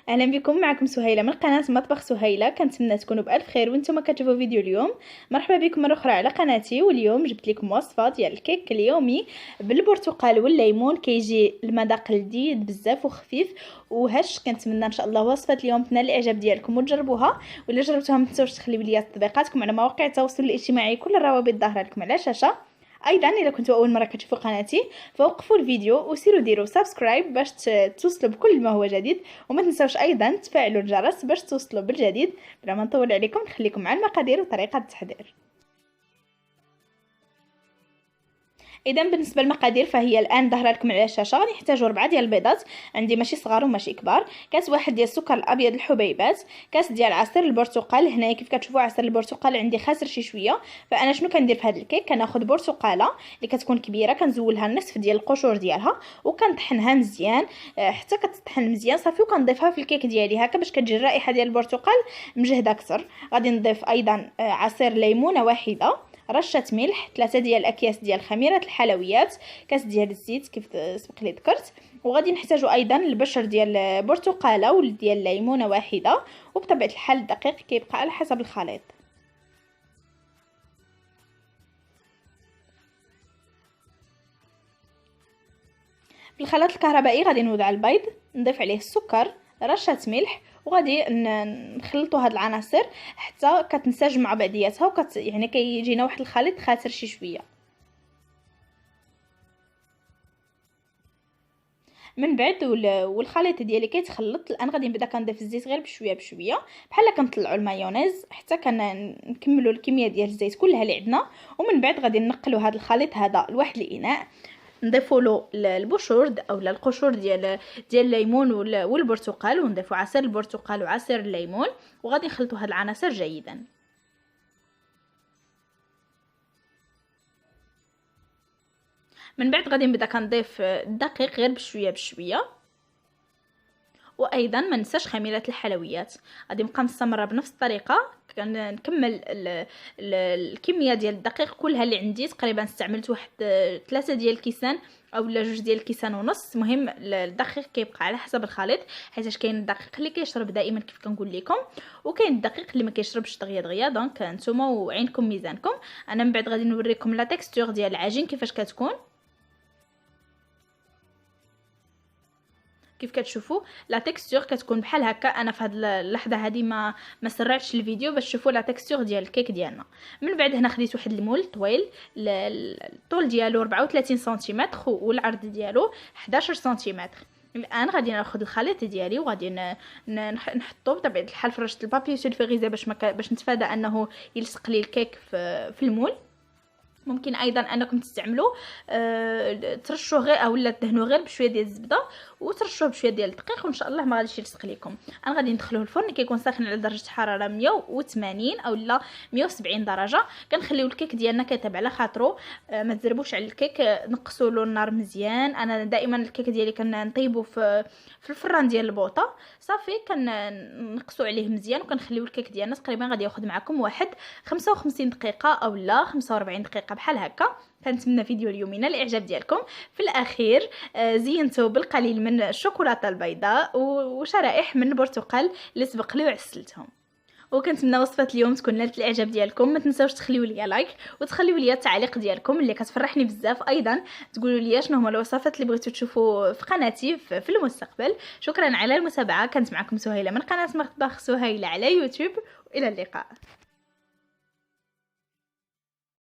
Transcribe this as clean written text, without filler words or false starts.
اهلا بكم. معكم سهيله من قناه مطبخ سهيله. كنتمنى تكونوا بالف خير وانتم كتشوفوا فيديو اليوم. مرحبا بكم مره اخرى على قناتي. واليوم جبت لكم وصفه ديال الكيك اليومي بالبرتقال والليمون. كيجي المذاق لذيذ بزاف وخفيف وهش. كنتمنى ان شاء الله وصفه اليوم تنال الاعجاب ديالكم وتجربوها، ولا جربتوها ما تنساوش تخليو لي تطبيقاتكم على مواقع التواصل الاجتماعي. كل الروابط ظاهره لكم على الشاشه. ايضا اذا كنتوا اول مره كتشوفوا قناتي فوقفوا الفيديو وسيروا ديروا سبسكرايب باش توصلوا بكل ما هو جديد، وما تنساوش ايضا تفعلوا الجرس باش توصلوا بالجديد. بلا ما نطول عليكم نخليكم مع المقادير وطريقه التحضير. اذا بالنسبه للمقادير فهي الان ظاهره لكم على الشاشه. غادي نحتاجوا 4 ديال البيضات، عندي ماشي صغار وماشي كبار، كاس واحد ديال السكر الابيض الحبيبات، كاس ديال عصير البرتقال. هنايا كيف كتشوفوا عصير البرتقال عندي خاسر شي شويه، فانا شنو كندير في هذا الكيك؟ كناخذ برتقاله اللي كتكون كبيره، كنزولها النصف ديال القشور ديالها وكنطحنها مزيان حتى كتطحن مزيان صافي، وكنضيفها في الكيك ديالي هكا باش كتجي الرائحه ديال البرتقال مجهده اكثر. غادي نضيف ايضا عصير ليمونه واحده، رشه ملح، 3 ديال الاكياس ديال خميره الحلويات، كاس ديال الزيت كيف سبق لي ذكرت. وغادي نحتاجوا ايضا البشر ديال برتقاله وديال ليمونه واحده، وبطبيعه الحال الدقيق كيبقى على حسب الخليط. في الخلاط الكهربائي غادي نوضع البيض، نضيف عليه السكر، رشه ملح، وغادي نخلطوا هاد العناصر حتى كتنسجم مع بعضياتها يعني كيجينا واحد الخليط خاسر شي شويه. من بعد والخليط ديالي كيتخلط الان غادي نبدا كنضيف الزيت غير بشويه بشويه بحال كنطلعوا المايونيز حتى كنكملوا الكميه ديال الزيت كلها اللي عندنا. ومن بعد غادي نقلوا هذا الخليط هذا لواحد الاناء، نضيفوا له البشور اولا القشور ديال الليمون والبرتقال، ونضيفوا عصير البرتقال وعصير الليمون، وغادي نخلطوا هاد العناصر جيدا. من بعد غادي نبدا كنضيف الدقيق غير بشويه بشويه، وايضا ما ننساش خميره الحلويات. غادي نبقى مستمره بنفس الطريقه كنكمل الكميه ديال الدقيق كلها اللي عندي. تقريبا استعملت واحد 3 ديال الكيسان اولا 2 ديال الكيسان ونص. المهم الدقيق كيبقى على حسب الخليط، حيت كاين الدقيق اللي كيشرب دائما كيف كنقول لكم، وكاين الدقيق اللي ما كيشربش دغيا دغيا. دونك نتوما وعينكم ميزانكم. انا من بعد غادي نوريكم لا تيكستور ديال العجين كيفاش كتكون. كيف كتشوفوا لا تيكستور كتكون بحال هكا. انا في هذه اللحظه هذه ما سرعتش الفيديو باش تشوفوا لا تيكستور ديال الكيك ديالنا. من بعد هنا خديت واحد المول طويل، الطول ديالو 34 سنتيمتر والعرض ديالو 11 سنتيمتر. الان غادي ناخذ الخليط ديالي وغادي نحطو بطبيعه الحال في رشه البابي سولفيغيزي باش نتفادى انه يلصق لي الكيك في المول. ممكن ايضا انكم تستعملوا ترشوه غير اولا تدهنوه غير بشويه ديال الزبده وترشوه بشويه ديال الدقيق، وان شاء الله ما غاديش يلصق لكم. انا غادي ندخلوه الفرن كيكون ساخن على درجه حراره 180 اولا 170 درجه. كنخليو الكيك ديالنا كيطيب على خاطرو، ما تزربوش على الكيك، نقصوا له النار مزيان. انا دائما الكيك ديالي كنطيبو في الفران ديال البوطه صافي، كنقصوا عليه مزيان وكنخليو الكيك ديالنا تقريبا غادي ياخذ معكم واحد 55 دقيقه اولا 45 دقيقه بحال هكا. كنتمنى فيديو اليوم ينال الاعجاب ديالكم. في الاخير زينته بالقليل من الشوكولاته البيضاء وشرائح من البرتقال اللي سبق لي وعسلتهم. وكنتمنى وصفه اليوم تكون نالت الاعجاب ديالكم. ما تنساوش تخليو لي لايك وتخليو لي التعليق ديالكم اللي كتفرحني بزاف. ايضا تقولوا لي شنو هما الوصفات اللي بغيتو تشوفوا في قناتي في المستقبل. شكرا على المتابعه. كانت معكم سهيله من قناه مطبخ سهيله على يوتيوب، والى اللقاء.